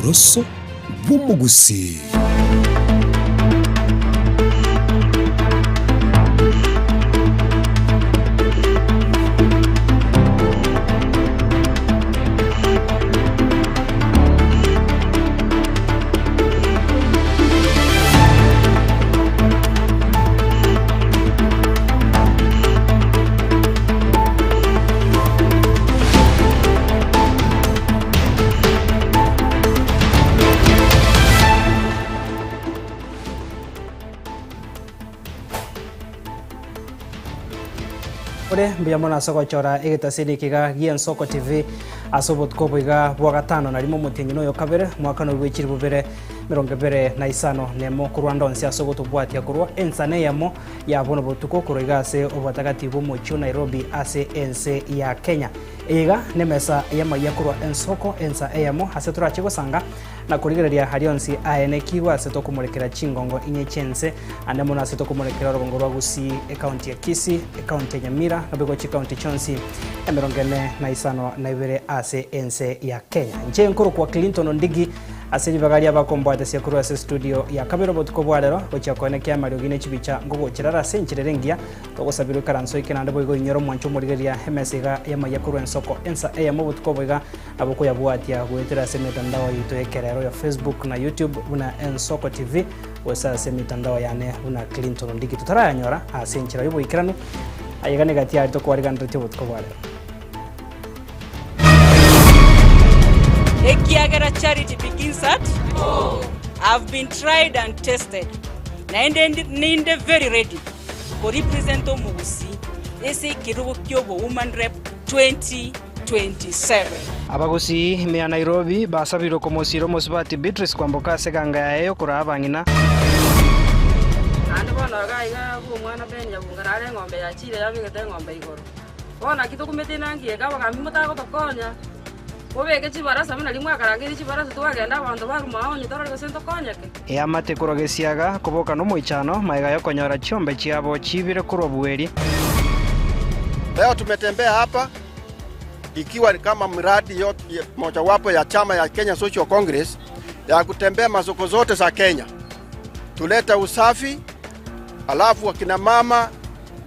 Uboroso bw'umugusi. Mbiyamona soko chora egetasiri kiga gien soko TV asobot kobiga bwagatano na limo mutingino yo kabere mwaka no wechiri bubere mirongo bere na isano nemo kurwanda onsi asobot bwatia kurwa ensane yamo ya bono botuko kurigase obwatagati bo mucho Nairobi ase ense ya Kenya ega nemesa yama yakurwa ensoko ensa yamo hasetura chigo sanga na kurigereria harionsi aene kiwa aseto kumurekera chingongo inyechense andemo na aseto kumurekera rugongo rwa gusi account ya Kisii account ya Nyamira nabego county chonsi emerongene na isano na ibere ase ense ya Kenya nje nkuru kwa Clinton Ndigi asiri bagaria bakombwate sia kuru ase studio ya kabero botuko bwarero gocha konekia mario gine chibicha ngogo kirara senchirerengia togosabiro karanso ikenande boigo inyoro mwancho murigeria hemesiga yama yakuru ensoko ensa yama botuko boiga aboko yabwatia gwetera se mitandao yitu ekerero ya Facebook na YouTube una ensoko TV wesa se mitandao yane una Clinton Ndigi tutara nyora asenchira yubo ikiranu ayegane gatia arito kwariganira botuko bwarero Ekiagera charity begins at home. I've been tried and tested. Ninde very ready. For represent Omugusi, ese Kirubo Kyobo Woman Rep 2027. Abagusi mea Nairobi basabiro komosiro mosbati Beatrice kwamboka seganga yayo kuraba ngina. Ande bona gaiga kumwana benya bungarare ngombe ya chile yabigete ngombe igoro. Bona kitukumete nangiye kaba kamimota gotokonya. Obeke chibarasa muna limwa karangiri chibarasa twagenda abantu barumao nyitoro gosento konyeke yamate kurogesiaga kuboka no moichano maiga yo konyora chombe chiabo chibire kurobweri. Leo tumetembea hapa ikiwa kama mradi mojawapo ya chama ya Kenya Social Congress ya kutembea masoko zote za Kenya, tuleta usafi, alafu wakina mama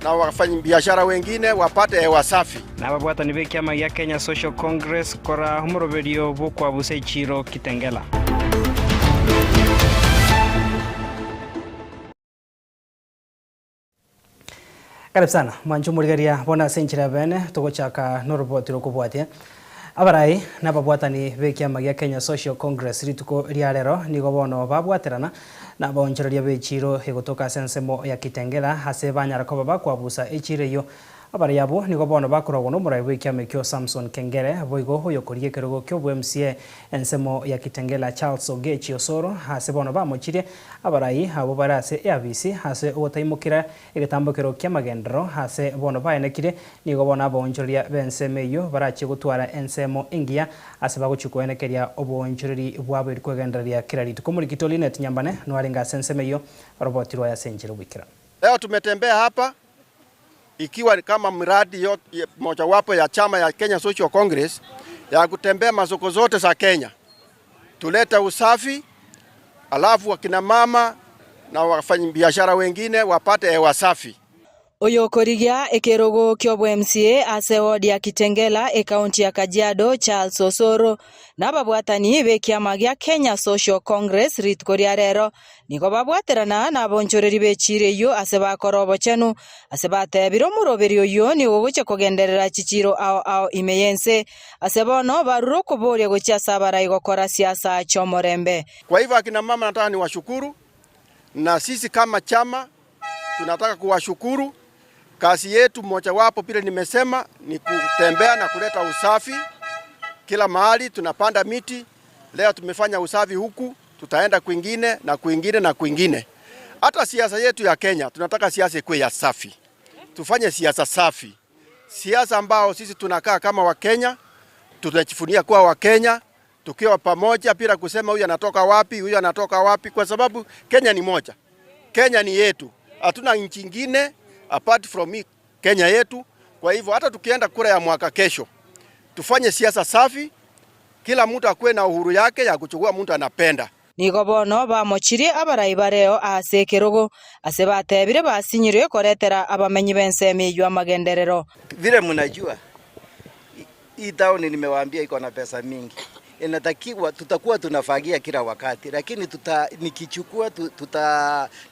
na wafanyabiashara wengine wapate hewa safi. Na babwata nibe chama ya Kenya Social Congress kora humuroberio bukwa busechiro Kitengela. Karibu sana mwancho murigeria bona senchira bene tugochaka no robot rokubwatia abarai na babwatani bekiama ya Kenya Social Congress rituko riarero nigo bono babwaterana na bonchereria bechiro egotoka sensemo ya Kitengela hase banyara ko baba kwabusa echireyo abari yabo nigo bono bakoragwo no murai bekiama kyo Samson Kengere boigo hoyo korie kerogo kyo MCA ensemo ya Kitengela Charles Ogechi Osoro hase bono bamochire abarai abo barase ABC hase otaimukira egetambokero kya magendero hase bono baenekire nigo bono bonchereria bensemeyo barache gutwara ensemo ingia ase bagochukwenekeria obonchereri bwabo irikwegenderia kirarito komurikito Linet Nyambane no alinga sensemeyo robot roya senjiro wikira. Leo tumetembea hapa ikiwa kama mradi mojawapo ya chama ya Kenya Social Congress ya kutembea masoko zote za Kenya, tuleta usafi, alafu wakina mama na wafanyabiashara wengine wapate hewa safi. Oyo korigia ekerogo kyobo MCA ase wodi ya Kitengela ekaunti ya Kajiado Charles Osoro na babwatani bekiama gya Kenya Social Congress rit koriarero niko babwaterana na bonchoreri bechireyo ase bakorobo chenu ase batebiro muroberio yo ni wogoche kogenderera chichiro ao imeyense ase bono baruro koboria gochia sabara igokora siasa chomorembe. Kwa hivyo akina mama nataka niwashukuru, na sisi kama chama tunataka kuwashukuru. Kazi yetu mojawapo pile nimesema ni kutembea na kuleta usafi kila mahali. Tunapanda miti, leo tumefanya usafi huku, tutaenda kwingine na kwingine na kwingine. Hata siasa yetu ya Kenya tunataka siasa ikuwe ya safi, tufanye siasa safi, siasa ambao sisi tunakaa kama Wakenya, tunajifunia kuwa Wakenya tukiwa pamoja bila kusema huyu anatoka wapi, huyu anatoka wapi, kwa sababu Kenya ni moja, Kenya ni yetu, hatuna nchi nyingine apart from Kenya yetu. Kwa hivyo hata tukienda kura ya mwaka kesho, tufanye siasa safi, kila mtu akuwe na uhuru yake ya kuchukua mtu anapenda. Nigo bono bamochirie abarai bareo ase kerogo ase batebire basinyire koretera abamenyi bensemi ywa magenderero. Vile mnajua hii town nimewaambia iko na pesa mingi. Inatakiwa tutakuwa tunafagia kila wakati, lakini nikichukua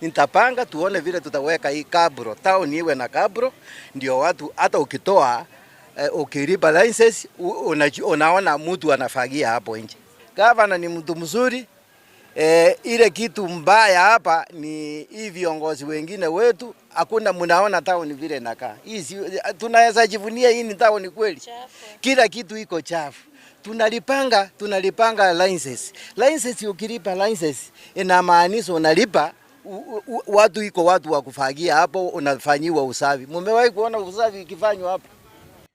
nitapanga tuone vile tutaweka hii kabro. Town iwe na kabro ndio watu hata ukitoa ukilipa license unaona mtu anafagia hapo nje. Gavana ni mtu mzuri. Ile kitu mbaya hapa ni hii viongozi wengine wetu, hakuna mnaona town vile inakaa. Hii tunaweza jivunia hii ni town kweli. Kila kitu iko chafu. Tunalipanga license. License ukilipa license inamaanisha unalipa watu wa kufagia hapo, unafanyiwa usafi. Mumewahi kuona usafi ikifanywa hapo?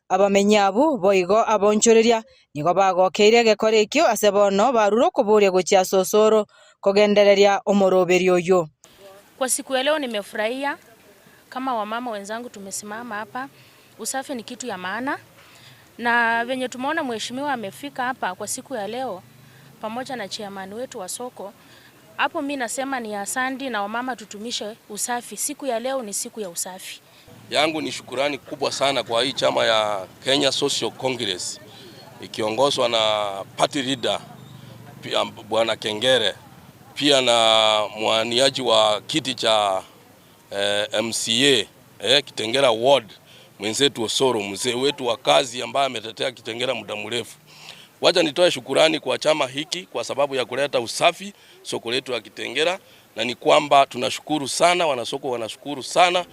Abamenyabu boigo abonchoreria nigo bagokeire gekorekio ase bono baruro kuburia guchia Sosoro kugendereria omoroberio yo. Kwa siku ya leo nimefurahia, kama wamama wenzangu tumesimama hapa. Usafi ni kitu ya maana, na venye tumeona mheshimiwa amefika hapa kwa siku ya leo pamoja na chairman wetu wa soko. Hapo mimi nasema ni asante, na wamama tutumishe usafi. Siku ya leo ni siku ya usafi. Yangu ni shukurani kubwa sana kwa hii chama ya Kenya Social Congress ikiongozwa na party leader pia Bwana Kengere, pia na mwaniaji wa kiti cha MCA Kitengela Ward mwenzetu Osoro, mzee wetu wa kazi ambaye ametetea Kitengela muda mrefu. Wacha nitoe shukurani kwa chama hiki kwa sababu ya kuleta usafi soko letu ya Kitengela, na ni kwamba tunashukuru sana, wanasoko wanashukuru sana.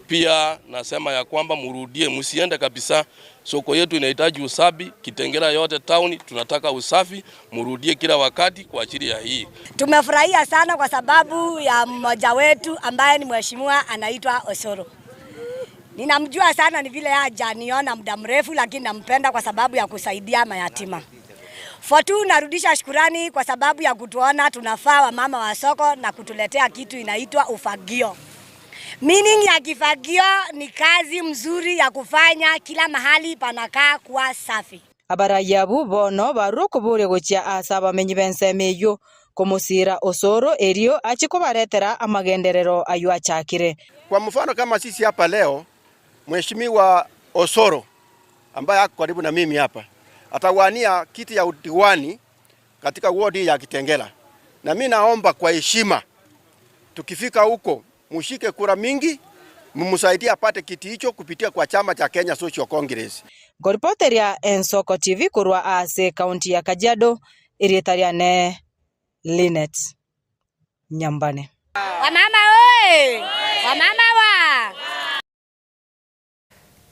Pia nasema ya kwamba murudie, msiende kabisa. Soko yetu inahitaji usafi, Kitengela yote town tunataka usafi, murudie kila wakati kwa ajili ya hii. Tumefurahia sana kwa sababu ya mmoja wetu ambaye ni mheshimiwa anaitwa Osoro. Ninamjua sana, ni vile hajaniona muda mrefu, lakini nampenda kwa sababu ya kusaidia mayatima. Fotu narudisha shukrani kwa sababu ya kutuona tunafaa wa mama wa soko na kutuletea kitu inaitwa ufagio. Meaning ya kifagio ni kazi mzuri ya kufanya kila mahali panakaa kuwa safi. Abarayabu bono baruko bure gochia asaba menyi bensemeyo kumusira Osoro erio achiko baretera amagenderero ayu achakire. Kwa mfano kama sisi hapa leo, mheshimiwa Osoro ambaye ako karibu na mimi hapa atawania kiti ya udiwani katika wodi ya Kitengela. Na mimi naomba kwa heshima tukifika huko mushike kura mingi, mumsaidie apate kiti hicho kupitia kwa chama cha Kenya Social Congress. Goripoteria Ensoko TV kurwa ase kaunti ya Kajiado, irietaria ne Linet Nyambane. Wamama oi! Wamama wa!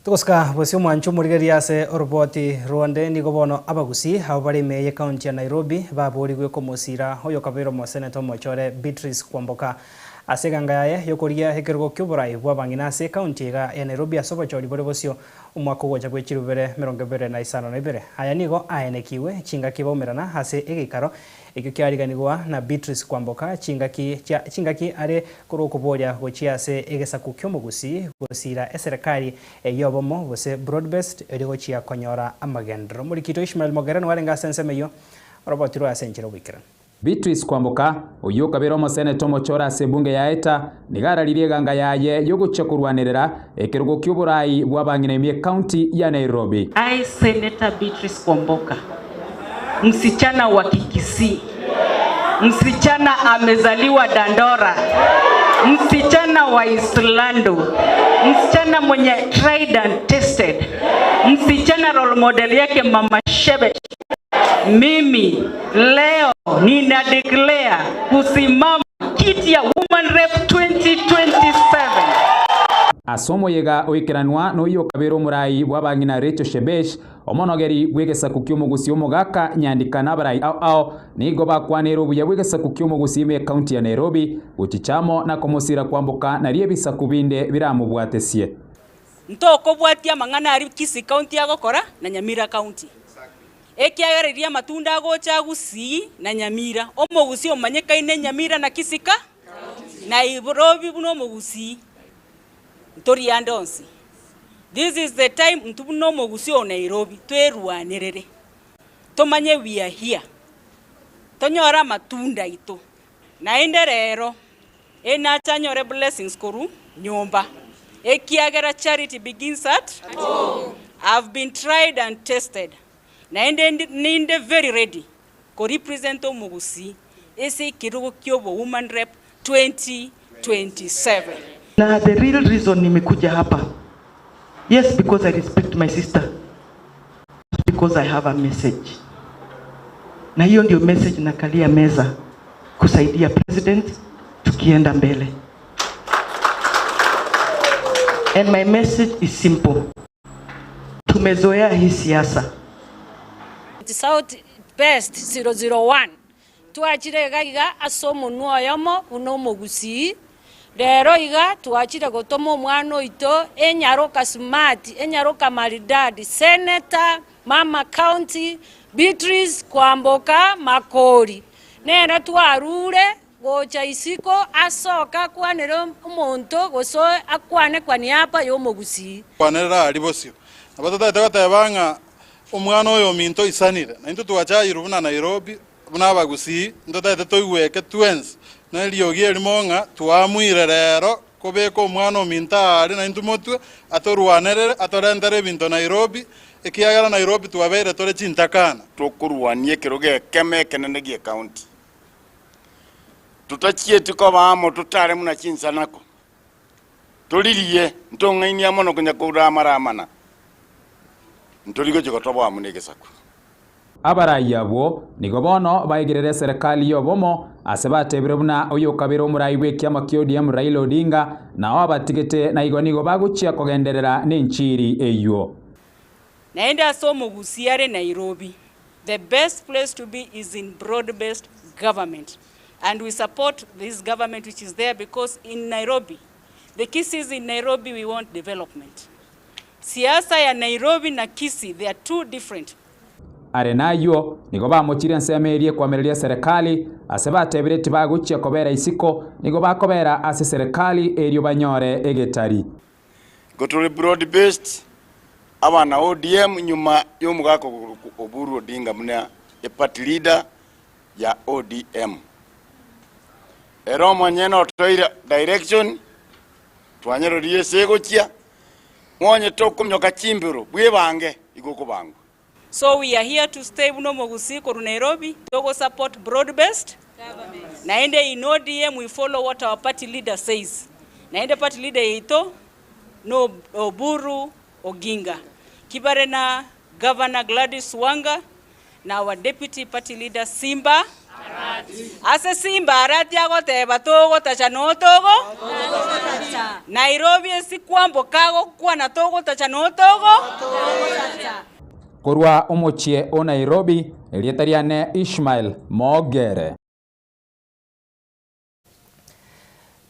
Tukoska bosio mwanchu murigeria ase orboti Rwande nigo bono abagusi hao bari meye kaunti ya Nairobi baburi gwe komosira hoyo kabiro mo senator Mochore Beatrice Kwamboka aseganga yaye yokoria hekergo kyuburai bwabangina ase kaunti ya Nairobi asobochori bore bosio umwaka gocha gwechirubere 2022 aya nigo aenekiwe chinga kibomerana ase egikaro ekyo kyariganirwa na Beatrice Kwamboka chingaki are kurokuboria gochia ase egesaku kyomugusi gosira eserikali yobomo bose broad-based erigochia konyora amagendro murikito Ishmael Mogera nwarenga sensemeyo robotiro asenchero wikira. Beatrice Kwamboka uyu kabiro mo senator Mochora ase bunge ya Eta nigararirie ganga yaye yogucha kurwanirira ekirugo ky'uburai bwabangina emye county ya Nairobi. I Senator Beatrice Kwamboka, msichana wa Kikisii, msichana amezaliwa Dandora, msichana wa Islando, msichana mwenye tried and tested, msichana role model yake Mama Shebe. Mimi leo nina declare kusimama kiti ya Woman Rep 2027. Asomo yega oikiranwa no iyo kabero murai bwabangina Rachel Shebesh omonogeri bwegesa kukyumugusi omugaka nyandika nabarai ao nigo bakwanero buya bwegesa kukyumugusi me county ya Nairobi uchichamo na komosira Kwamboka narie bisa kubinde biramubwatesie ntoko bwatia mangana ari Kisii county agokora na Nyamira county ekiagariria matunda gocha Gusii na Nyamira omugusi omanyekaine Nyamira na Kisika na Nairobi buno omugusi ntori andonsi. This is the time ntubuno omugusi o Nairobi twerwanirere tumanye we are here tonyora matunda itu nainde rero enachanyore blessings koru nyumba ekiagera charity begins at home. I've been tried and tested ninde very ready ko represent Omugusi ese kirugo kyobo woman rep 2027. Na the real reason nimekuja hapa, yes, because I respect my sister, because I have a message, na hiyo ndio message nakalia meza kusaidia president tukienda mbele. And my message is simple. Tumezoea hii siasa. South Best 001 tuachire gagiga asomo nuoyomo uno Omugusi rero iga tuachire gotomo mwana oito enyaroka smart enyaroka maridadi senator mama county Beatrice Kwamboka Makori nera twarure gocha isiko asoka kwanero umuntu goso akwane kwani hapa yo Omugusi kwanera alibosio abatata tagatebanga umwana oyo minto isanire na into tuachayiru na Nairobi buna Abagusi ndotete toigweke twens na liogie limonga tuamwire rero kobeka omwana ominta ari na into motwe atorwanerere atorendere binto Nairobi ekiagara Nairobi twabere tore chintakana tokurwanie kiroge keme kenene gie county tutachie tiko bamo tutare muna chinsanako tolirie ntongainia mono kunya kura maramana ntoligo jigotobo amunegesaku abaraia bo nigo bono baigirere serikali yobomo asebatebire buna oyo kabiro murai bwekiama kya ODM Raila Odinga na abatigete na igo nigo baguchia kogenderera n'enchiri eyo naenda aso Omugusi are Nairobi. The best place to be is in broad-based government, and we support this government which is there because in Nairobi, the Kisii in Nairobi we want development. Siasa ya Nairobi na Kisii, they are two different. Arenayo nigo bamuchire nsemerie kwamereria serikali asebatebire tibaguchia kobera isiko nigo bakobera ase serikali erio banyore egetari gotore broad-based abana ODM nyuma y'omugako Oburu Odinga muna party leader ya ODM ero mwanyeno toira direction twanyero riese gochia mwonye tokumyoka chimbiro bwe bange igoko bangu. So we are here to stay uno Omugusi koru Nairobi to support broad-based government. Naende in ODM we follow what our party leader says. Naende party leader ito no Oburu Oginga. Kibare na Governor Gladys Wanga na our deputy party leader Simba Arati. Ase Simba Arati agoteba togo tachano togo Nairobi esi Kwamboka kwa na togo tachano togo Korwa omochie o Nairobi elietariane Ishmael Mogere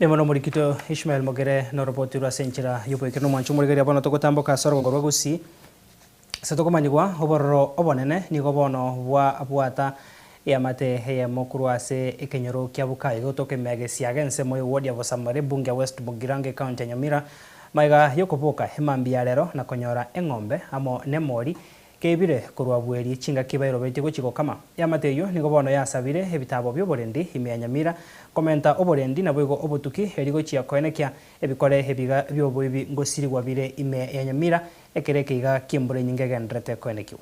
Nemono murikito Ishmael Mogere no roboti rwa senchira yupo ikino mwanchu murigeri abono togotamboka soro gorwa gusi setokomanyigwa obororo obonene nigo bono bwa abwata yamate heye mokuru ase ikenyoro kya bukai gotoke mege siagense moyo wodi ya Bosamare bunge West Bugirange county Nyamira maiga yokoboka hemambia lero na konyora eng'ombe amo nemori kebire kurwa bweri chinga kibairo beti gochiko kama yamate yo nigo bono yasabire ebitabo byoborendi ime Nyamira komenta oborendi na bwego obotuki erigo chia koenekya ebikore ebiga byoboibi ngosirigwa bire ime Nyamira ekereke iga kimbure nyingege ndrete koenekiwa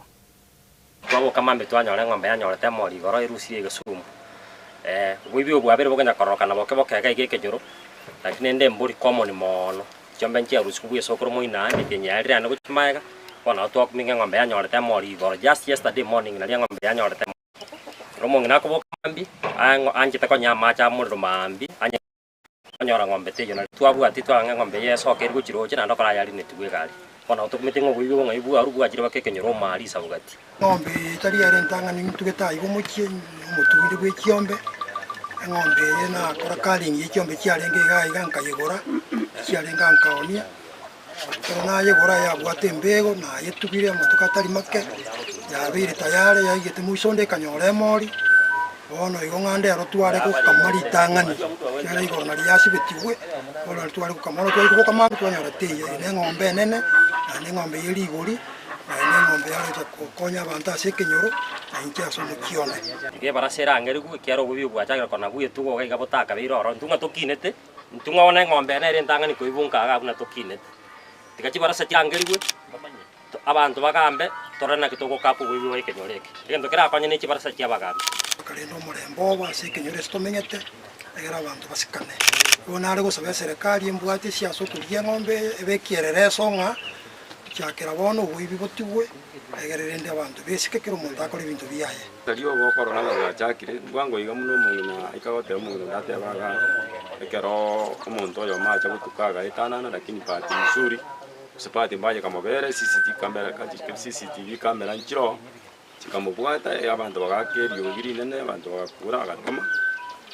Kwabo kama mbetwanya ng'ombe yanyorete mori goro irusie Gisumu bwibi obwabere bogenya koroka na boke ga igekejoro lakini ende mburi common mono chombe nchi arusi kubuye sokoro moina ndi kenyari ane guchimaiga ona to kuminga ng'ombe yanyorete mori goro just yesterday morning na ng'ombe yanyorete romo ngina ko bokambi anje tako nyama cha muriro mambi anje anyora ng'ombe tejo na twabu ati twanga ng'ombe yeso keru chiroche na ndokora yari netugwe gari ona utukumite ngo bwibi ngo ibu arubu ajire bakekenyoro mari sabugati ng'ombe tari yarentanga ni tugeta igo mukie umutugire gwe kiombe ng'ombe na kora kalingi kiombe cyarenge ga nkayigora cyarenga nkaonia na yegora ya bwate mbego na yetugire mutuka tari make yabire tayare yagite mushonde kanyore mori bono igo ngande arotware ko kamari tangani yari igo na yasi betiwe bono arotware ko kamaro ko kamaro twanyora teye ne ng'ombe nene na ng'ombe yeri igori na ng'ombe yari konya banta sekenyoro inkia so mukione ke barasera ngeri ku kiaro bubi bwachagira kona buye tugo ga botaka biroro ntunga tokinete ntunga ona ng'ombe na ere ntangani koibunka ga kuna tokinete tikachi barasa cyangeri gwe abantu bagambe torana kitoko kapu bubi wa ikenyoreke egento kira kwanye ne kibarasa cyabagambe kalendo murembo base kenyore stomenyete egera abantu basikane bona ari gusaba serikali mbwati cia sokuria ng'ombe ebekierere songa cyakera bono buibi botiwe egererende abantu besike kiro muntu akora ibintu biyaye tariyo bokorona na cyakire ngwango iga muno muna ikagote umuntu ndate baga ekero umuntu yo macha gutukaga itanana lakini pati nzuri usipati mbaje kama bere CCTV kamera nchiro chikamubwata abantu bagakeriyo girinene abantu bagakura agatoma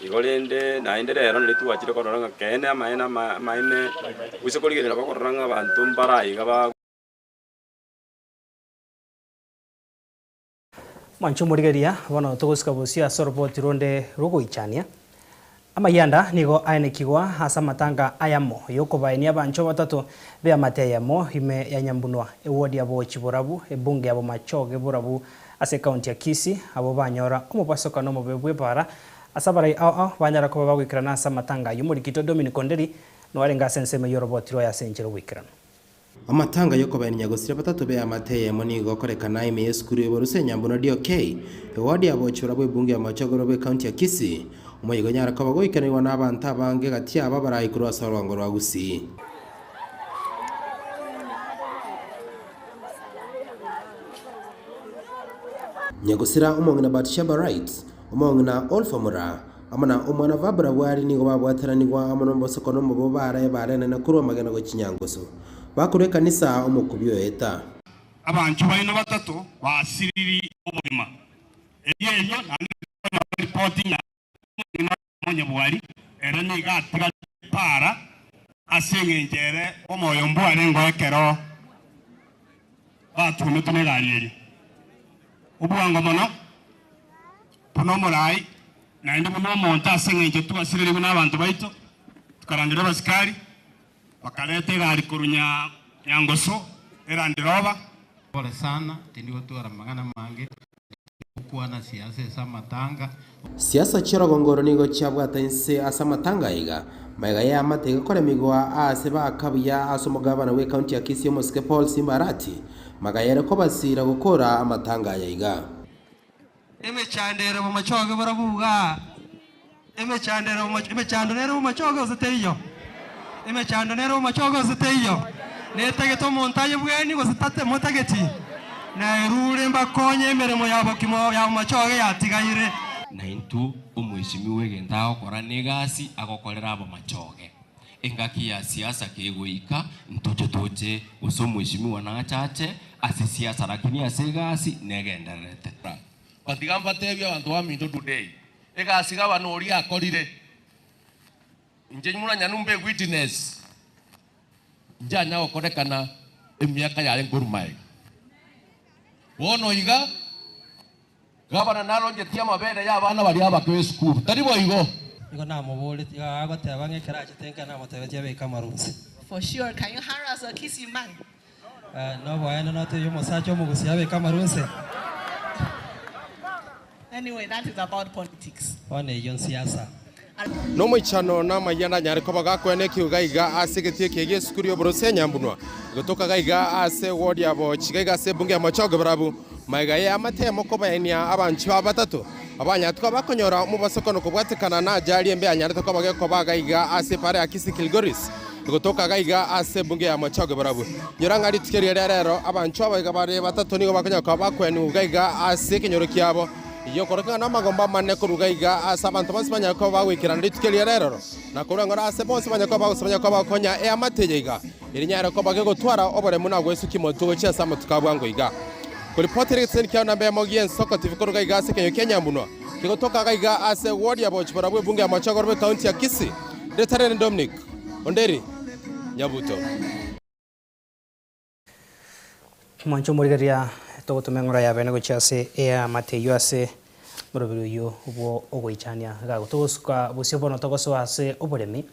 igolende naendelero nilituwachire kororanga kene amaena maine usekoligera bakororanga abantu mbarayi gaba Mancho murigeria bono tugusika busia soroboti ronde rugoichania amayanda nigo ainekigwa hasa matanga ayamo yokobainia bancho batatu be amateyamo ime ya Nyambunwa ewodi abo Chiburabu ebunge abo Machoge Burabu ase county ya Kisii abo banyora omupasoka no mubebwe para asabarai banyara ko bagwikirana hasa matanga yumurikito Dominic Onderi no arenga senseme yoroboti ro yasenjero wikirana amatanga yo kobanya gusira batatu be amateye moni gokorekana ime yeskuru y'Boruse Nyambunwa DOK ewodi abo Chiburabu ebunge ya Machoge Burabu county ya Kisii umuyigo nyara ko bagoikanirwa n'abantu abange gati aba barayi kuri asorwango rwa Gusii nyagusira umongna Batsheba Rights umongna Olfamura amana umwana vabra wari nigo babwateranirwa amonombo sokono mu bara barene na kuri magana go kinyangoso bakure kanisa umukubyo eta abantu bayino batatu basiriri umurima eyeyo na reporting monye bwari era ni gatiga para asengengere omoyo mbware ngokero batu mutune gariyeri ubwango mono puno murai na ndi muno monta asengenje tu asiriri n'abantu baito tukarandira basikari bakalete gari kurunya nyangoso era ndiroba pole sana tindigo tuara magana mange kuwa na siasa esa matanga siasa chirogongoro nigo chabwata inse asa matanga iga maiga ya matega kore migwa ase bakabiya asomugabana we county ya Kisii Mosque Paul Simbarati magayere ko basira gukora amatanga ya iga emechandero mu Machoge baravuga emechandero mu Machoge uzeteyo emechandero mu Machoge uzeteyo netegeto montaye bweni gozitate motageti na irure mbakonye emeremo yabo kimo ya Machoge yatigaire na intu umwishimiwe genda okora negasi agokorera abo Machoge engaki ya siasa kegoika ntocho toche uso mwishimiwa na chache ase siasa lakini ase gasi negenderete batigamba tebya abantu wa minto today egasi gaba no ri akorire inje nyumuna nyanumbe witness njanya okorekana emyaka yale ngurumai wono iga gabana nalonje tia mabere ya bana bali aba kwe school taribo igo igo na mubole ago tabange karaje tenka na motebeje be kamarunsi for sure can you harass a Kisii man no boyana no te yo mosacho mugusi abe kamarunsi anyway that is about politics one yon siasa no moichano na mayana nyare ko bagakwene kiugaiga asegetie kege skuri y'Boruse Nyambunwa gotoka gaiga ase wodi abo chigaiga se bunge ya Machoge Burabu maiga ya amatemo ko bayania abanchi batatu abanyatwa bakonyora mu basokono ko bwatekana na jari embe anyare to bage ko bagaiga ase pare ya Kisii Kilgoris gotoka gaiga ase bunge ya Machoge Burabu nyoranga ritikeri rero abanchi abaga bare batatu nigo bakonya ko bakwene ugaiga ase kinyoro kiabo iyo koreka na magomba manne ko rugaiga asa abantu basibanya ko bawikirana ritikeri rero na kurangora ase bonse banya ko bagusibanya ko bakonya e amategeka irinyara ko bage gutwara obore muna gwesu kimoto cyo sama tukabwango iga kuri poteri tsen kya nambe mogien soko TV ko rugaiga ase Kenya Nyambunwa kigotoka gaiga ase ward ya Bochibora bunge ya Machoge Burabu county ya Kisii Detaren Dominic Onderi Nyabuto Mancho murigeria to tumengora ya bene gochase ya mateyo ase murobiro yo ubo ogoichania ga gutusuka busio bono togoso ase oboremi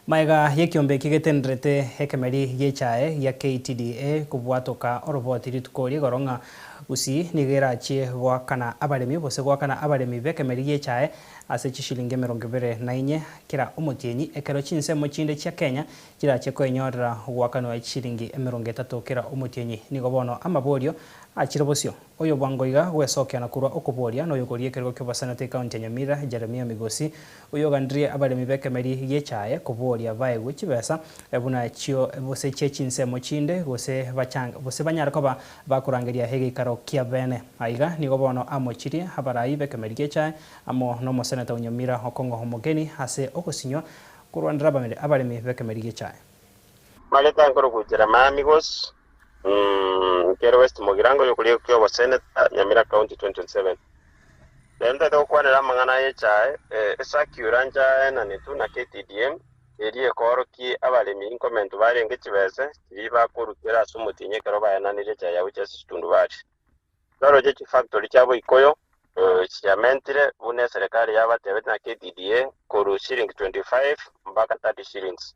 Maiga yekiombe kigetendrete hekemeri yechae ya KTDA kubwatoka oroboti ritukori goronga usi nigerachi gwakana abaremi bose gwakana abaremi bekemeri yechae ase chishilingi 24 kira omotienyi ekero chinsemo chinde chia Kenya kirache kwenyorera gwakana wa chishilingi 30 kira omotienyi nigo bono amaborio achire bosio oyo bwangoiga gwesokia na kurwa okuboria no yogorie kergo kyo Senate county Nyamira Jeremia Migosi oyo gandrie abaremi bekemeri yechae kuboria vae guchibesa ebuna chio bose chechinsemo chinde gose bachanga bose banyara koba bakurangeria hege karo kia bene aiga nigo bono amochirie habarai bekemeri yechae amo no Senate Nyamira Okongo homogeni ase okosinyo kurwandira abaremi bekemeri yechae maleta ngoro kujera Migos Kero West Mogirango yokulie kwa Senate Nyamira County 2027. Lenda to kwa na mangana yechae esa kiuranja na netu na KTDM eri ekoro ki abalemi inkomentu bari ngechibese biba kurukira sumutinye kero bayana ni yechae ya uche situndu bari. Laro je factory chabo ikoyo chiamentire une serikali yabatebe na KTDA koru shilling 25 mpaka 30 shillings.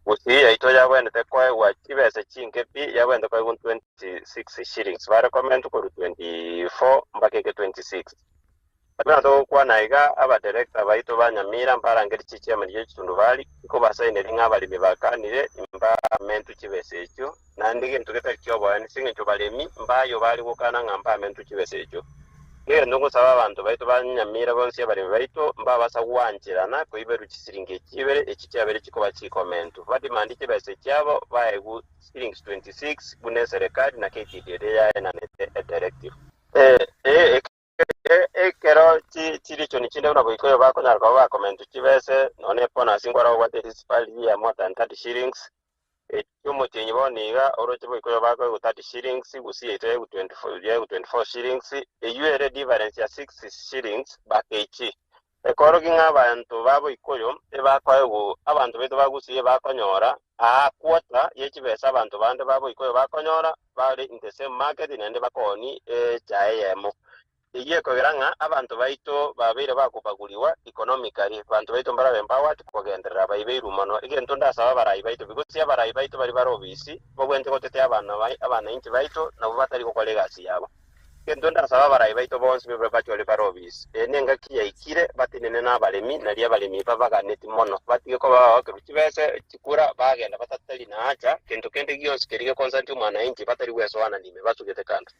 Usi yaito yabwene tekwae wachibese chinkepi yabwene kwa 26 shillings. Vare comment kwa 24 mpake 26. Abina to kwa naiga aba director baito Banyamira mpara ngeri chichia manje chitundu bali iko basaine ringa bali bibakanire imba mentu chibese echo nandige ntugeta kyobo yani singe cyo balemi mbayo bali gukana ngamba mentu chibese echo. Kero ndongo saba abantu baito Banyamira bonse bali baito mba basa wanjirana ko iberu chisiringe chibere echityabere chikoba chikomentu badi mandike bese cyabo baegu shillings 26 bune serikali na KTDA ya na directive kero chiri choni chinde una boikoyo bako na ko ba komentu chibese none pona singwara wa municipality ya more than 30 shillings Yomo tenyibo niga oroche boikoyo bako 30 shillings gusi ite 24 shillings eyuere difference ya 6 shillings bakechi ekoro kinga abantu babo ikoyo ebakwayo abantu beto bagusiye bakonyora kwota yechibesa abantu bande babo ikoyo bakonyora bali in the same market nende bakoni chaeyemo iye kogeranga abantu baito babere bakupaguliwa economically abantu baito mbara empowered kugenderera baiberu mano igento ndasaba barayi baito because abarayi baito bari barobisi bobwente gotete abana inti baito nabo batari kokolegasi yabo igento ndasaba barayi baito bonse bebe bachole barobisi nenga kiya ikire batinene nabalemi nali abalemi babaganeti mono batige ko bakibese chikura bagenda batatali na acha kento kende gionse kerige consent mwana inti batari wesoana nime basugete kanda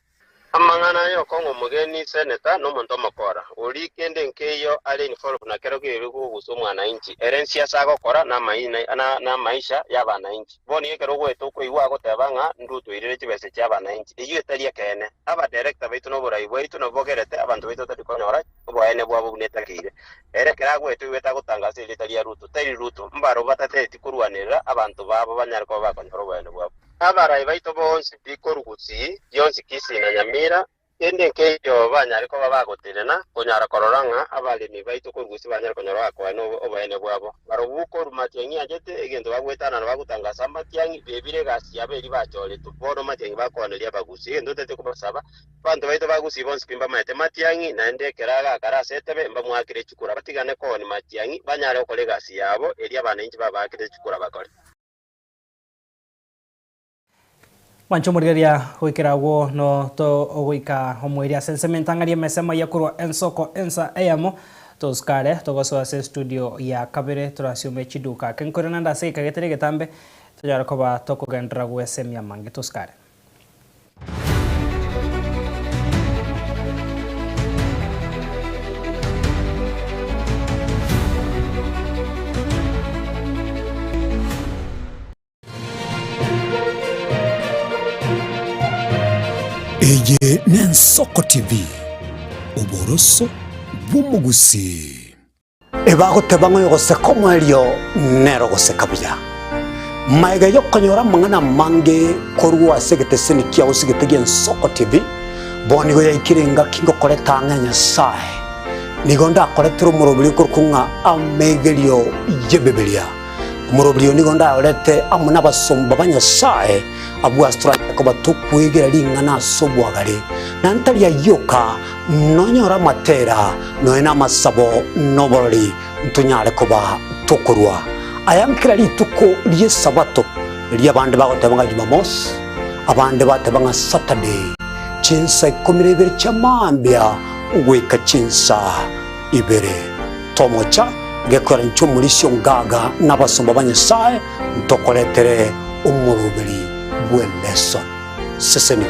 amangana yo kongo mugeni seneta no muntu makora uri kende nkeyo ali ni follow na kero ke rugo guso mwana inchi erensia sago kora na maisha ya bana inchi boni yekero gweto ko iwa ko tabanga nduto irere chibese cha bana inchi iyo etalia kene aba director baitu no borai baitu no bogerete abantu baitu tati konyora bo ene bwabo bunetakire ere kera gweto weta gutangasa ile etalia ruto tari ruto mbaro batate tikurwanira abantu babo banyarko bakonyoro bene bwabo abarayi baito bonse bikorugusi yonsi kisi na Nyamira kende keyo banyariko babagoterena konyara kororanga abalemi baito kurugusi banyariko nyoro akwano obene bwabo barobuko rumatiangi agete egendo bagwetana bagutangasa matiangi bebire gasi aberi bachole tuboro matiangi bakonelia bagusi endo tete kubasaba bantu baito bagusi bonse pimba mate matiangi na ende keraga karasetebe mba mwakire chikura batigane koni matiangi banyare kolegasi yabo eri abana inchi babakire chikura bakore Wancho murigeria huikirawo no to oguika omweria sensementangaria mesema yakurwa ensoko ensa eyamo toskare togoso ase studio ya kabere turasiume chiduka kenkorana ndase kagetere getambe tujara koba tokogendra gwesemia mange toskare Eye Nensoko TV Uboroso bumugusi Ebagote bango gose komwelio nero gose kabya Maiga yokonyora mangana mange korwa segete senikia usigete Nensoko TV Boni go yakirenga kingo koleta nganya sai Nigonda koletro murobili kurkunga amegelio yebebelia Murobili nigonda olete amuna basomba banya sai abu astra ko batukwegera lingana sobwagale nantalia yoka nonyora matera noena masabo noboroli ntunyale ko ba tokurwa ayankira rituko rye sabato ri abandi bagotebanga Jumamosi abandi batebanga Saturday chinsa 12 chamambia ugwika chinsa ibere tomocha gekora nchumulisyo ngaga n'abasomba banyesaye ntokoletere umurubiri bw'eleso seseni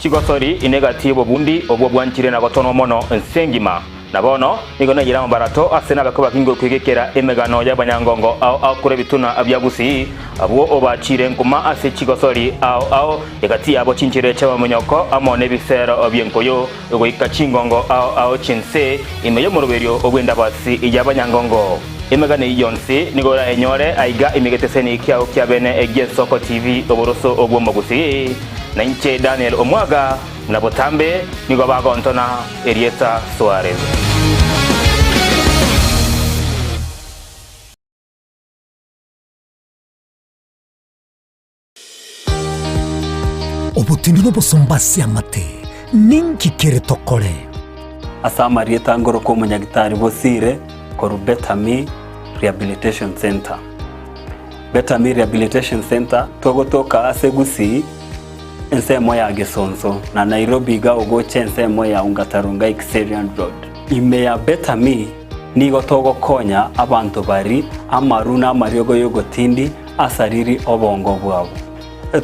Chigosori inegatibo bundi obwo bwanchire na gotono mono nsengima nabono igona yira mbarato asena bakuba kingo kwigekera emegano y'abanyangongo au kure bituna abyagusi abo obachire nkuma ase Chigosori au egati abo chinchire chaba munyoko amone bisero obyenkoyo ego ikachingongo au chinse imeyo muruberio obwenda basi y'abanyangongo emegane yonse nigora enyore aiga imigeteseni kyao kyabene Soko TV oboroso obwo magusi na inche Daniel Omwaga na botambe nigo bagontona Erieta Suarez. Obutindi no bosombasi amate ninki kere tokore asama Rieta ngoro ko munyagitari bosire koru Betami Rehabilitation Center. Betami Rehabilitation Center togotoka asegusi ensemo ya Gesonso na Nairobi ga ogoche ensemo ya Ungatarunga Xerian Road. Ime ya Betami nigo togo konya abantu bari amaruna amaryogo yogotindi asariri obongo bwabo.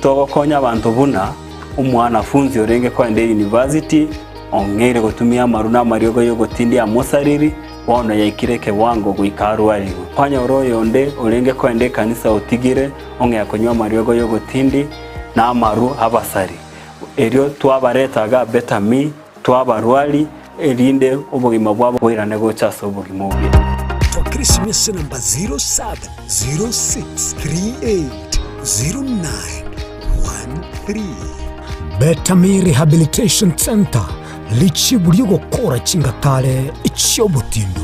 Togo konya abantu buna umwana funzi orenge kwende university ongere gotumia amaruna amaryogo yogotindi amosariri wana yaikireke wango guikarwari. Kwanya oroyo onde orenge kwende kanisa utigire onge yakonywa amaryogo yogotindi na amaru abasari eryo twabaretaga Betami twabarwali erinde ubugima bwabo bwirane gochaso ubugima bwe to Christmas number 0706380913 Betami Rehabilitation Center lichi buri gukora kingatare icyo butindu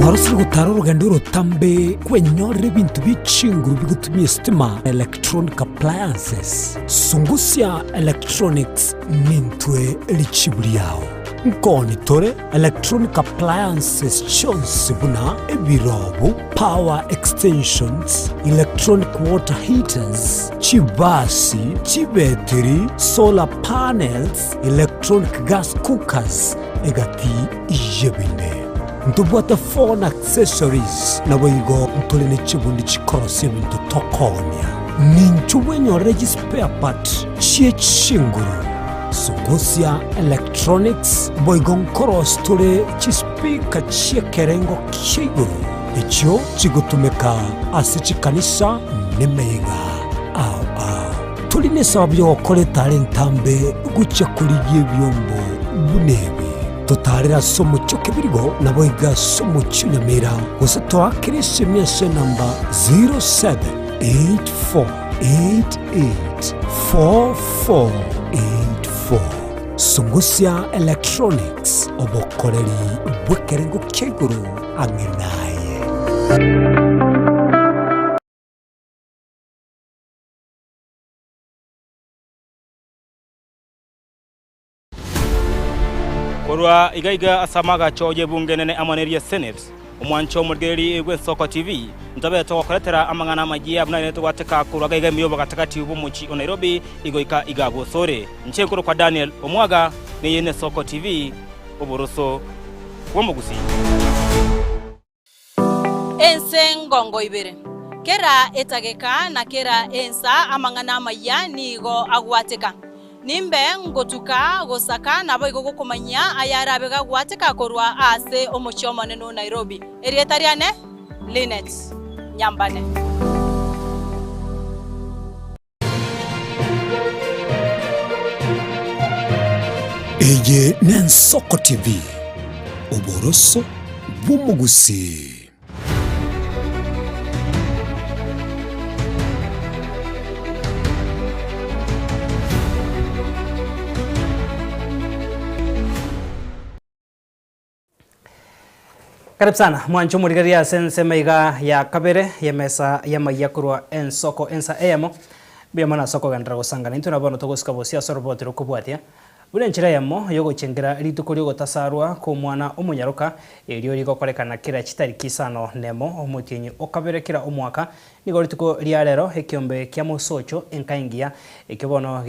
Warusiri gutara urugendo rutambe kwenyorera ibintu bicinguru bigutumye stima electronic appliances Sungusya Electronics nintwe lichiburi yawo nkoni tore electronic appliances chonsi buna ebirobu power extensions electronic water heaters chibasi chibeteri solar panels electronic gas cookers egati ijebine Ntubuata phone accessories na boigo ntulene chibundi chikorosi bintu tokonya ninchuwenyo spare part chie chinguru Sungusya Electronics boigo nkoros tule chispika chie kerengo kiguru icho chigutumeka asichikanisa nemega tuline sababu yo kore talentambe gucha kuligie byombo bunebi tutarira somo chokebirigo naboiga somo chunyamira gusa twakirisi myese namba 0784884484 Sungusya Electronics obokoreri bwekerengo keguru anginaye Korwa igaiga asamaga choje bungenene amaneria Senate umwancho murgeri egwe Soko TV ntabe to koletera amangana magia bunane to wateka kurwa gaiga miyobo katakati ubumuchi o Nairobi igoika igabo sore nchekuru kwa Daniel Omwaga ni yene Soko TV oboroso womugusi ensengongo ibere kera etageka na kera ensa amangana maya nigo agwateka nimbe ngotuka gosaka nabo igogo kumanya ayarabega gwateka korwa ase omuchomane no Nairobi erietariane Linet Nyambane Eye Soko TV oboroso bumugusi Karibu sana mwancho murigaria sense maiga ya kabere ya mesa ya mayakurwa en soko ensa emo bia mana soko gandra gusanga nintu nabono togosika bosia soroboti rukubwatia bune nchira yamo yogo chengera rituko ryo gotasarwa ko mwana omunyaruka elio liko kolekana kira chitari kisano nemo omutinyi okaberekera omwaka nigo rituko ria rero ekiombe kya musocho enkaingia ekibono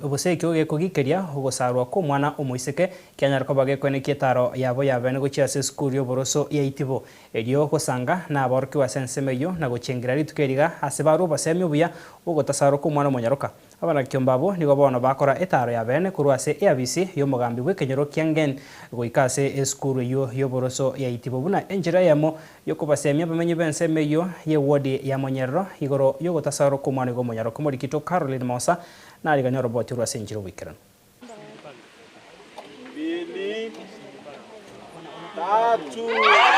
obusekyo gekugikeria ogosarwa ko mwana omuiseke kyanyaruka bagekone kietaro yabo yabene gochira se school yo boroso ya itibo elio gosanga na aborki wa sensemeyo na gochengera rituko eriga asebaro basemi obuya ogotasarwa ko mwana omunyaruka abana kyombabo nigo bono bakora etaro yabene kurwase ABC yo mugambi wekenyoro kyangen goikase school yo boroso ya itibo buna enjira yamo yokubasemya bamenye benseme yo ye wodi ya monyero igoro yo gotasaro ko mwana go monyero ko muri kito Caroline Mosa na ali ganyo robot rwase enjiro wikran 2 3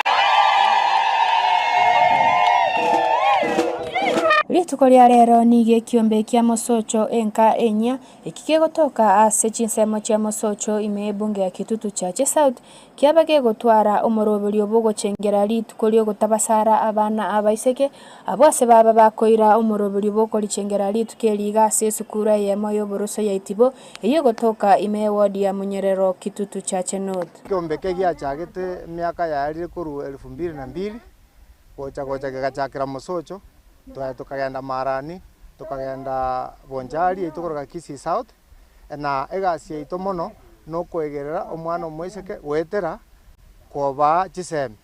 Rituko ria rero nige kiombe kia musocho enka enya ikigegotoka ase chinsemo chia musocho ime bunge ya Kitutu Church South kiabage gotwara umurobiri obugochengera rituko ryo gotabasara abana abaiseke abose baba bakoira umurobiri bokorichengera rituko liga ase sukura yemo yo boroso ya itibo iyo gotoka ime wodi ya Munyerero Kitutu Church North kiombe kegia chagete miaka ya kuru 2002 gocha gachakira musocho tukagenda Marani tukagenda Bonjari itukoroga Kisii South na egasi ito mono no kwegerera omwana omwiseke wetera koba chisemi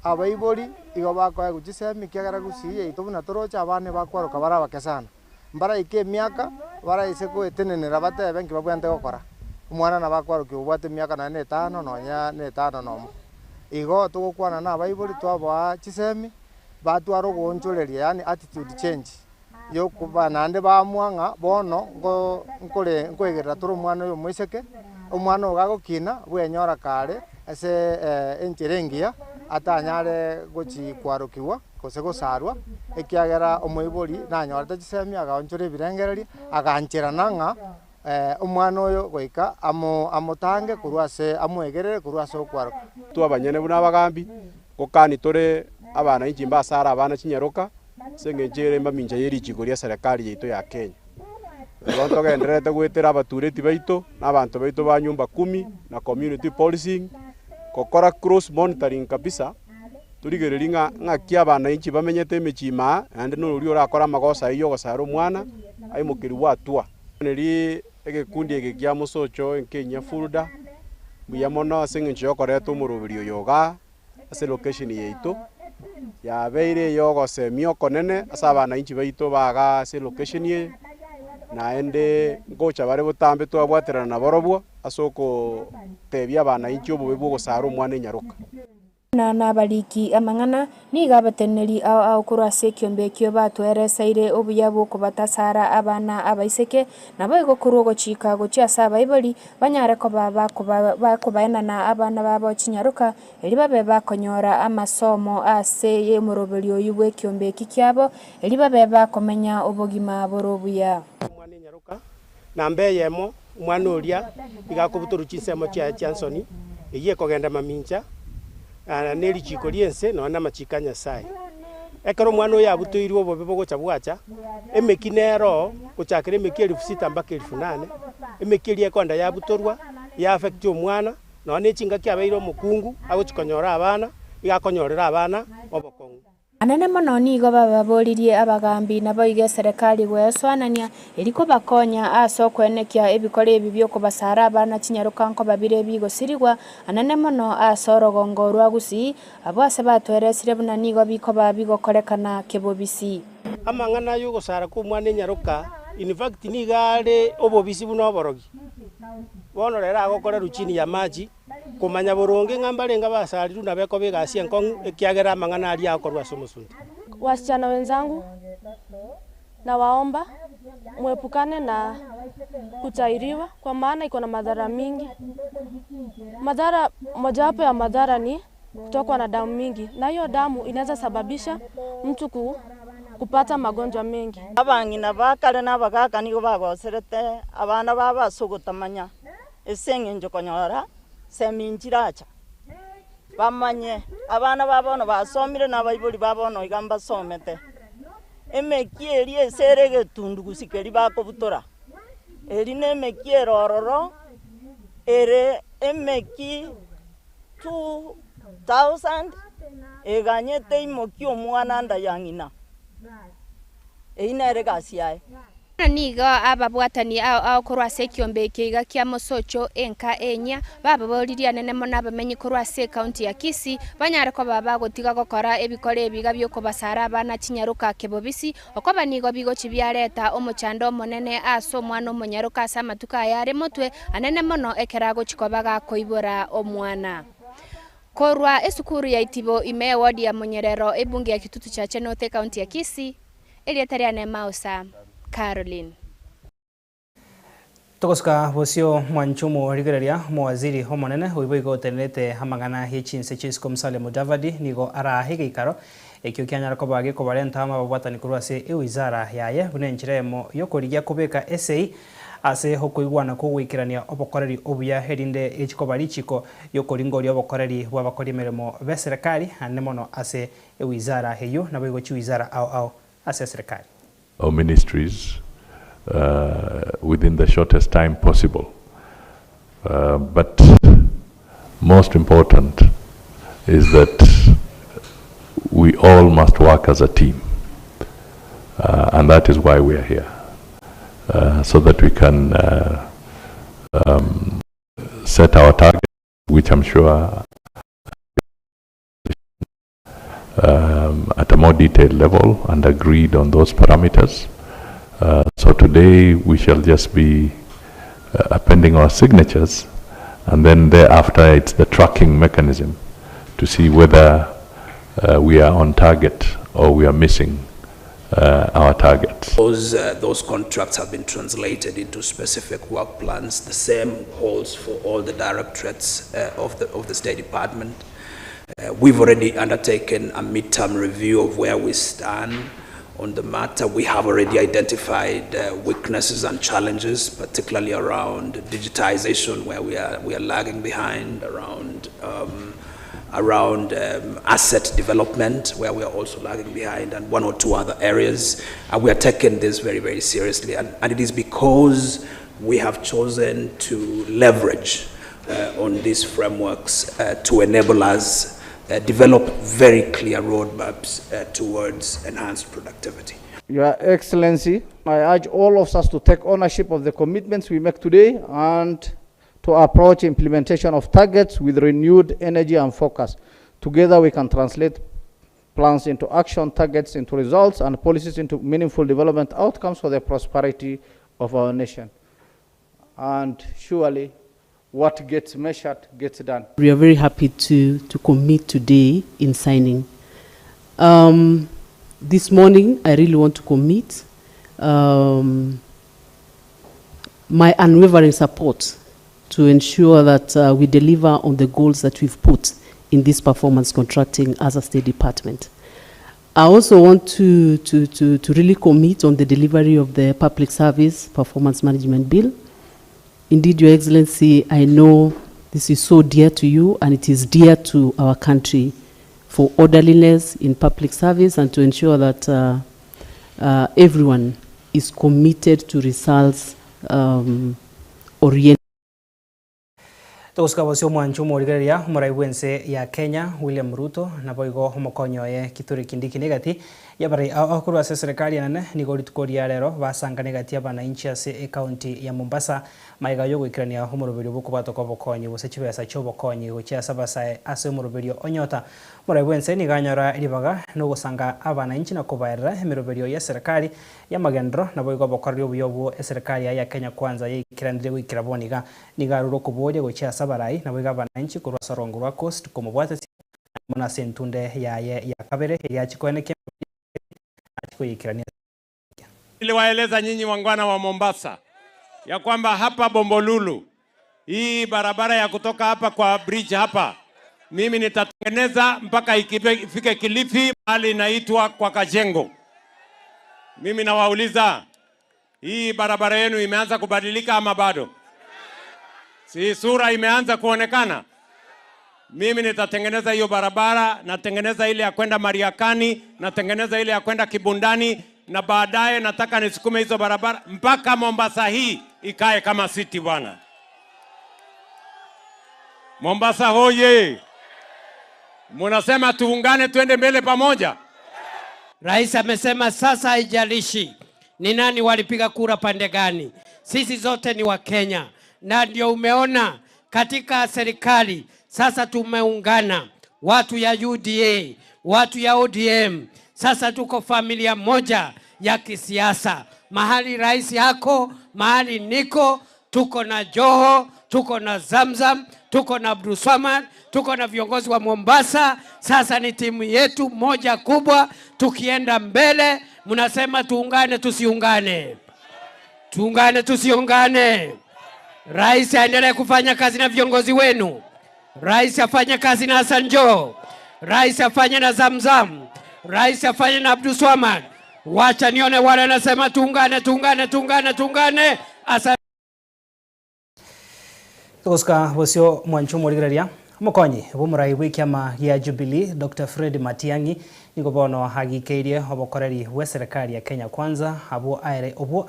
abaibori igo bakoya guchisemi kiagara gusiye ito buna torocha abane bakwaruka baraba kesana mbara ike miaka bara iseko etenenera batebe nkibabwente gokora omwana na bakwaruka ubwate miaka 5 nonya 5 nomo igo tugokwana na abaibori twaba chisemi batwaro gonchoreria yani attitude change yo kubana ande bamwanga bono nkoegerera toro mwana yo mwiseke omwana ogagokina bwenyora kare ase encherengia atanyare gochi kwarukiwa kose gosarwa ekiagera omoibori nanyorete chisemi agaonchore birengereria aganchera nanga omwana oyo goika amotange kurwase amwegerere kurwase okwaruka twabanyene buna abagambi kokani tore abana inchi mbasara abana chinyaruka sengenjere maminja yerichiko ria serikali yeito ya Kenya ronto genderete gwetera abatureti baito n'abantu baito ba nyumba 10 na community policing kokora cross monitoring kabisa turigereringa ngakia abana inchi bamenyete emechima ande no uri orakora magosa iyo gosara omwana aimukiri watua neri egekundi egekia musocho enkenya fulda buyamono sengencho yokoreto omurubiri yoga ase location yeito ya beire yogo semio konene asabana inchi baito baga se location ye na ende ngocha bare butambe twabwaterana na borobwo asoko tebya bana inchi obo bugosara omwana nyaruka na baliki amangana niga bateneri au kurase kiombe kyo batweresaire obuya bwo kubatasara abana abaiseke nabo igokuru gochika gochiasa baiboli banyare ko bakubaena na abana babo chinyaruka eli babe bakonyora amasomo ase ye muroberi oyubwe kiombe kikyabo eli babe bakomenya obogima borobuya omwana nyaruka nambe yemo omwana oria igakobuturu chinsemo chia Johnson iye kogenda maminja neri chiko liense nona machika Nyasaye ekero mwana oyo abutoirwe obobe bogocha bwacha emekinero gochakire emeki 6,000 mpaka 8,000 emeki ekonda yabutorwa ya affect omwana nona echinga kiabeire omokungu agochikonyora abana igakonyorera abana obokongu anene mono nigo bababoririe abagambi nabo ige serikali gweswanania eliko bakonya aso kwenekia ebikore ebi byo kubasara abana chinyaruka nko babire bigosirigwa anene mono asorogongo rwagusi abase batweresire buna nigo biko babigokorekana kebobisi amangana yo gosara ku mwana nyaruka in fact nigare obobisi buno oborogi bono rera agokora ruchini ya maji kumanya boronge ngambalenga basariru na beko begasia nkong ekiagera mangana ali akorwa somusundi. Wasichana wenzangu na waomba muepukane na kutairiwa kwa maana iko na madhara mingi. Madhara mojawapo ya madhara ni kutokwa na damu mingi, na hiyo damu inaweza sababisha mtu kupata magonjwa mengi. Abangina bakale n'abagaka nigo bagoserete abana baba sugutamanya esenge njokonyora seminjiracha bamanye abana babono basomire n'abayibuli babono igamba somete emeki eri esere getundu gusikeri bakobutora eri nemeki erororo ere emeki 2000 eganyete imoki omwana nda yangina einere gasiae nigo ababwatani ao kurwase kiombe kiga kia Mosocho enka enya bababoriria nene mona bamenyi kurwase county ya Kisii banyare ko baba gotiga gokora ebikore ebiga byo kubasara abana kinyaruka kebobisi okoba nigo bigo chibyareta omochando monene aso mwana omonyaruka samatuka yare motwe anene mono ekerago chikobaga koibora omwana korwa esukuru ya Itibo ime ward ya Munyerero ebunge ya Kitutu cha Chenote county ya Kisii elietariane Mausa Caroline. Tokoska bosio mwanchumo rigereria mwaziri homonene uiboigo tenete hamagana hichinse chisco Musalia Mudavadi nigo arahiga ikaro ekyo kyanyara ko bage ko barenta ama babwatani kurwase ewizara yaye bunenjiremo yokorigia kubeka essay ase hokoigwana kugwikirania obokoreri obuya herinde ekikobari chiko yokoringoria obokoreri bwabakori meremo beserikali anemono ase ewizara heyo naboigo chiwizara au ase serikali. Our ministries within the shortest time possible. But most important is that we all must work as a team. And that is why we are here. So that we can set our target, which I'm sure at a more detailed level and agreed on those parameters. So today we shall just be appending our signatures, and then thereafter it's the tracking mechanism to see whether we are on target or we are missing our targets. Those contracts have been translated into specific work plans. The same holds for all the directorates of the State Department. We've already undertaken a midterm review of where we stand on the matter. We have already identified weaknesses and challenges, particularly around digitization, where we are lagging behind, around asset development, where we are also lagging behind, and one or two other areas. And we are taking this very, very seriously. And it is because we have chosen to leverage on these frameworks to enable us develop very clear roadmaps towards enhanced productivity. Your Excellency, I urge all of us to take ownership of the commitments we make today and to approach implementation of targets with renewed energy and focus. Together we can translate plans into action, targets into results, and policies into meaningful development outcomes for the prosperity of our nation. And surely, what gets measured gets done. We are very happy to commit today in signing. This morning, I really want to commit my unwavering support to ensure that we deliver on the goals that we've put in this performance contracting as a State Department. I also want to really commit on the delivery of the Public Service Performance Management Bill. Indeed, Your Excellency, I know this is so dear to you, and it is dear to our country for orderliness in public service and to ensure that everyone is committed to results oriented. Toska wasio mwanchu morigeria muraiwense ya Kenya William Ruto na boigo homokonyo ye kituri kindiki negati yabari akurwa serikali nane nigori tukoria rero basanga negati abana inchi ase county ya Mombasa maiga yo gwikirania homorobiri bukubato ko bokonyo busechibesa cyo bokonyo gocha sabasa ase morobiri onyota muraiwense niganyora iribaga no gusanga abana inchi na kubaira emirobiri ya serikali ya magendro na boigo bokoryo buyobu serikali ya Kenya kwanza yikirandire gwikiraboniga nigaruro kuboje gocha sabarai na boiga abana inchi kurwa sorongo wa coast kumubwata mona sentunde ya kabere ya chikoneke Niliwaeleza nyinyi wangwana wa Mombasa ya kwamba hapa Bombolulu hii barabara ya kutoka hapa kwa bridge hapa mimi nitatengeneza mpaka ifike Kilifi mahali inaitwa kwa Kajengo. Mimi nawauliza hii barabara yenu imeanza kubadilika ama bado? Si sura imeanza kuonekana? Mimi nitatengeneza hiyo barabara, natengeneza ile ya kwenda Mariakani, natengeneza ile ya kwenda Kibundani, na baadaye nataka nisukume hizo barabara mpaka Mombasa hii ikae kama city bwana. Mombasa hoye! Munasema tuungane tuende mbele pamoja. Rais amesema sasa haijalishi ni nani walipiga kura pande gani. Sisi zote ni wa Kenya. Na ndio umeona katika serikali sasa tumeungana, watu ya UDA, watu ya ODM. Sasa tuko familia moja ya kisiasa. Mahali rais yako, mahali niko, tuko na Joho, tuko na Zamzam, tuko na Abdulswamad, tuko na viongozi wa Mombasa. Sasa ni timu yetu moja kubwa, tukienda mbele. Mnasema tuungane tusiungane? Tuungane tusiungane? Rais aendelee kufanya kazi na viongozi wenu. Rais afanye kazi na Hassan Joho. Rais afanye na Zamzam. Rais afanye na Abdulswamad. Wacha nione wale wanasema tuungane tuungane tuungane tuungane. Tukoska bosio mwancho morigereria mukonyi bumurai w'ikiama ya Jubilee Dr. Fred Matiang'i niko bono hagikeirie obokoreri bwa serikali ya Kenya Kwanza abo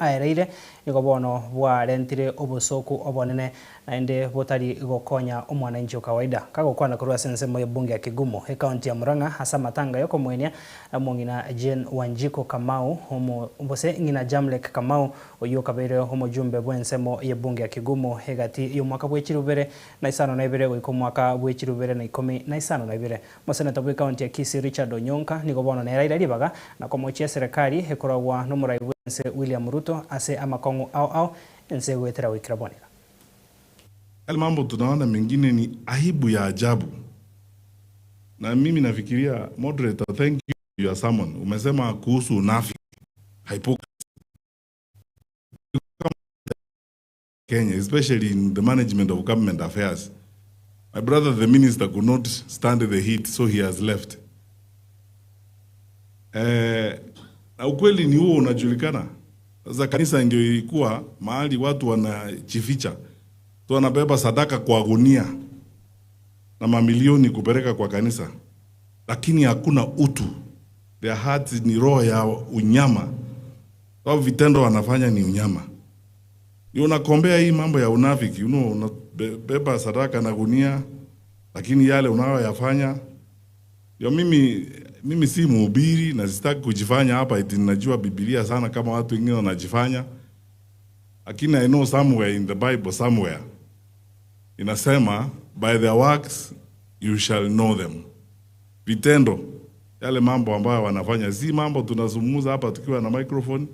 aereire niko bono bwarentire obusoku obonene naende botari gokonya omwananchi wa kawaida kagokwana kurwa sensemo ya bunge ya Kigumo county ya Murang'a hasa matanga yoko mwenia mongina Jane Wanjiko Kamau ombose ngina Jamlek Kamau oyo kabere homojumbe bwensemo ya bunge ya Kigumo hegati yo mwaka bwechirubere na isano na ibere goiko mwaka bwechirubere na 10 na isano na ibere moseneta bwa county ya Kisii Richard Onyonka niko bono na iraira ribaga na komochia serikali hekoragwa no murai bwense William Ruto ase amakongo au ense gwetera wikiraboneka. Mambo tunaona mengine ni aibu ya ajabu. Na mimi nafikiria moderator, thank you your sermon. Umesema kuhusu unafiki, hypocrisy. Kenya, especially in the management of government affairs. My brother the minister could not stand the heat, so he has left. Na ukweli ni huo unajulikana. Sasa kanisa ndio ilikuwa mahali watu wanajificha. Tu wanabeba sadaka kwa gunia na mamilioni kupeleka kwa kanisa. Lakini hakuna utu. Their hearts ni roho ya unyama. Kwa vitendo wanafanya ni unyama. Ni unakombea hii mambo ya unafiki, unabeba sadaka na gunia, lakini yale unayoyafanya. Yo mimi si mhubiri na sitaki kujifanya hapa eti ninajua Biblia sana kama watu wengine wanajifanya. Lakini I know somewhere in the Bible somewhere inasema by their works you shall know them. Vitendo yale mambo ambayo wanafanya, si mambo tunazungumza hapa tukiwa na microphone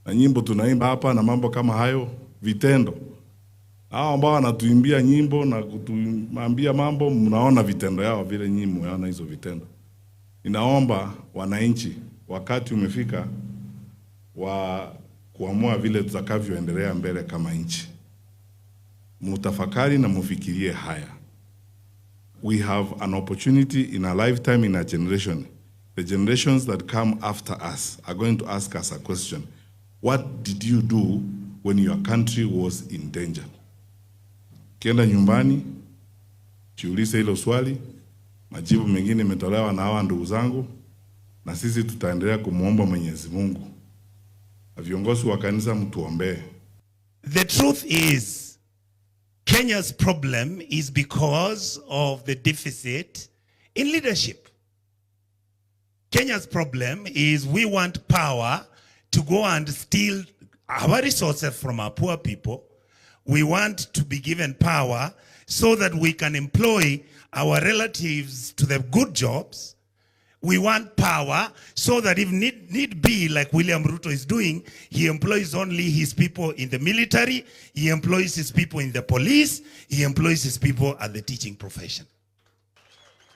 na nyimbo tunaimba hapa na mambo kama hayo. Vitendo hao ambao wanatuimbia nyimbo na kutuambia mambo, mnaona vitendo yao vile nyinyi mnaona hizo vitendo. Ninaomba wananchi, wakati umefika wa kuamua vile tutakavyoendelea mbele kama nchi. Mutafakari na mufikirie haya. We have an opportunity in a lifetime, in a generation. The generations that come after us are going to ask us a question. What did you do when your country was in danger? Kienda nyumbani, jiulize hilo swali. Majibu mengine imetolewa na hawa ndugu zangu, na sisi tutaendelea kumuomba Mwenyezi Mungu. Viongozi wa kanisa mtuombee. The truth is, Kenya's problem is because of the deficit in leadership. Kenya's problem is we want power to go and steal our resources from our poor people. We want to be given power so that we can employ our relatives to the good jobs. We want power so that if need be, like William Ruto is doing, he employs only his people in the military, he employs his people in the police, he employs his people at the teaching profession.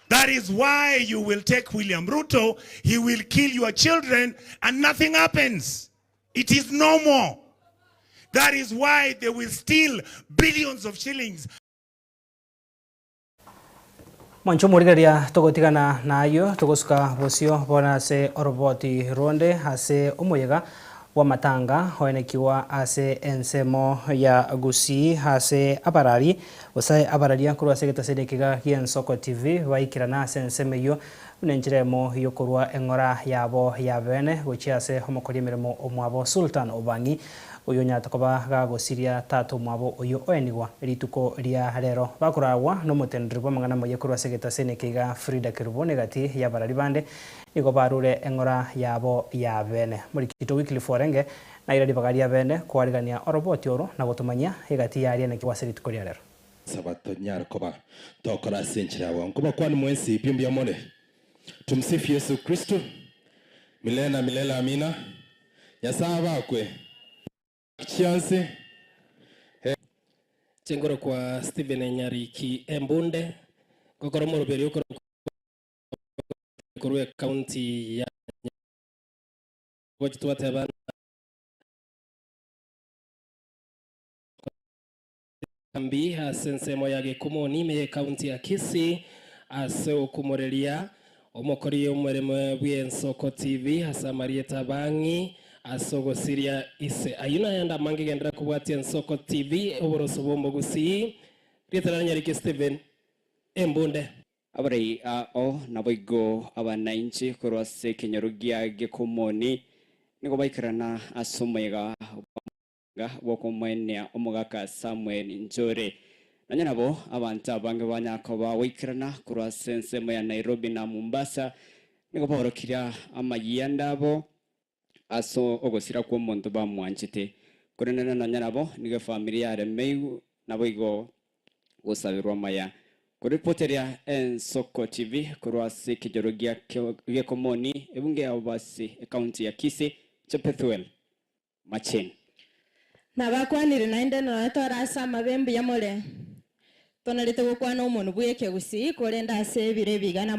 That is why you will take William Ruto, he will kill your children and nothing happens. It is normal. That is why they will steal billions of shillings. Mwancho murigaria togotigana na ayo togosuka bosio bona se oroboti ronde hase omoyega wa matanga oenekiwa ase ensemo ya Gusii ase abarari osai abarari ankuru ase getasenekiga Giensoko TV baikirana ase ensemo iyo nenjiremo yokorwa engora yabo yabene gochi ase omokori emiremo omwabo Sultan Obangi oyo nyatakoba gagosiria tato mwabo oyo oenigwa rituko ria rero bakuragwa no mutendri bwa mangana moye kurwa segeta senekiga Frida Kirubone gati ya barari bande iko barure engora yabo ya bene muri kito weekly forenge na iradi bagaria bene kwarigania oroboti oro na gotumanya igati ya ariene kiwase rituko ria rero sabato nyar koba tokora senchira wa ngoba kwani mwensi pimbia mone tumsifu Yesu Kristo milele na milele amina yasaba kwe chance chengoro kwa Stephen Nyariki Embunde kokoro moroberi okoro kurwe county ya wajitwa tabana kambi hasensemo yage kumoni me county ya Kisii ase okumorelia omokori omweremo bw'Ensoko TV hasa Marieta Bangi asogo siria ise ayuna yanda mangi gendera kubwatia Ensoko TV oboroso bombo Gusii rietara Nyariki Stephen Embunde abarai o naboigo abananchi korwase kinyorugia gekomoni niko baikirana asomega bokomwenya omugaka Samuel Njore nanya nabo abantu abange banyakoba wikirana korwase ensemo ya Nairobi na Mombasa niko bahorokira amayandabo aso ogosira kwa muntu bamwanchite kurenana nanya nabo nige familia remeu naboigo gusabirwa maya kuripoteria Ensoko TV kurwase kijorogia gekomoni ebunge abasi county ya Kisii Chepethuel Machen nabakwanire nainde no torasa mabembe ya mole tonalite gukwana umuntu bweke Gusii kurenda asebire bigana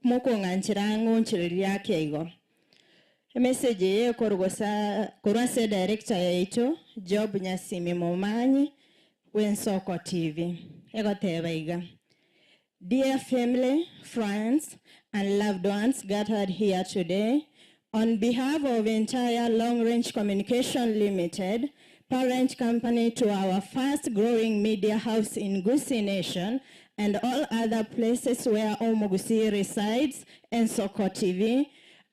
moko nganchira ngonchireria keigo message ye kurwase director yetu Job Nyasimi Momanyi Ensoko TV egotebaiga. Dear family, friends, and loved ones gathered here today, on behalf of entire Long Range Communication Limited, parent company to our fast growing media house in Gusii Nation, and all other places where Omo Gusii resides, Ensoko TV,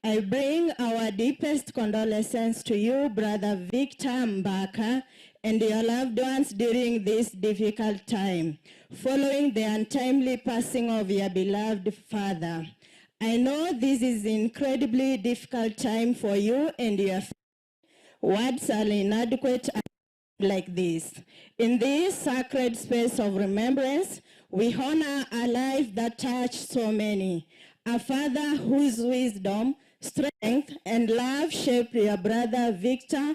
I bring our deepest condolences to you, Brother Victor Mbaka, and your loved ones during this difficult time, following the untimely passing of your beloved father. I know this is an incredibly difficult time for you and your family. Words are inadequate like this. In this sacred space of remembrance, we honor a life that touched so many. A father whose wisdom, strength, and love shaped your brother Victor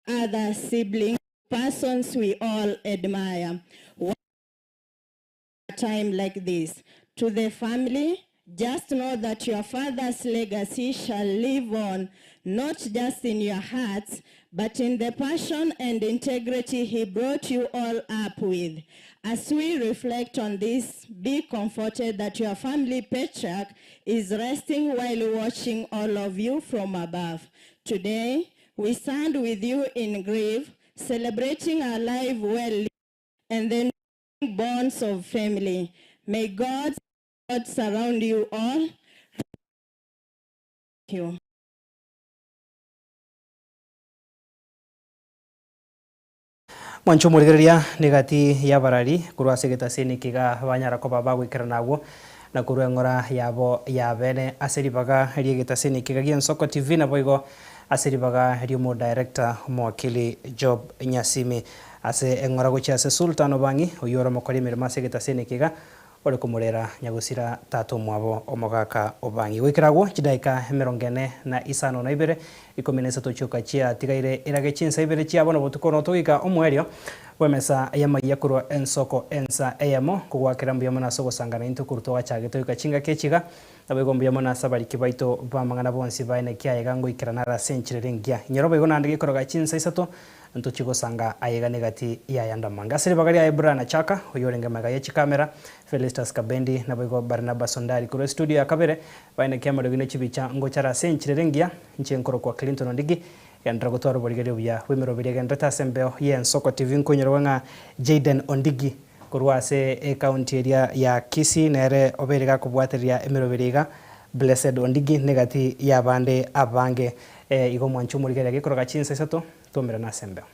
other siblings, persons we all admire. One time like this, to the family, just know that your father's legacy shall live on, not just in your hearts, but in the passion and integrity he brought you all up with. As we reflect on this, be comforted that your family patriarch is resting while watching all of you from above. Today, we stand with you in grief, celebrating our life well and the bonds of family. May God surround you all. Thank you. Mwancho murigeria negati ya barari kurwa segeta seni kiga banyara ko baba gwikira nago na kurwa ngora yabo ya bene aseribaga riegeta seni kiga Giensoko TV na boigo aseribaga rimo director mwakili Job Nyasimi ase engora gocha ase Sultan Obangi oyora mokori mirima segeta seni kiga ore kumurera nyagusira tato mwabo omogaka Obangi gwikiragwo chidaika 40 na ibere ikomenesa tochuka chia tigaire irage chinsa ibere chia bono botukono tugika omwerio wemesa yama yakuru Ensoko ensa ayamo kugwakira mbuya mona sogo sangana into kurto wachage toyuka chinga kechiga abego mbuya mona sabari kibaito bamangana bonsi baine kya gango ikirana ra senchire ngia nyorobo igona ndigi koroga chinsa isato ntuchigo sanga ayega negati ya yanda manga sire bagari ya Ibrana Chaka oyorenge maga ya chikamera Felistas Kabendi na bego Barnabas Sondari kuro studio ya kabere baine kya madogine chibicha ngochara senchire ngia nchenkoro kwa Clinton ndigi gendera gutwara borigerio bya wimero bire gendera tasembeo ye Nsoko TV nkunyerwa nga Jaden Ondigi kurwase county area ya Kisii nere oberega kubwateria emirobiriga Blessed Ondigi negati ya bande abange igo mwanchu murigere gikoroga chinse sato tomera nasembeo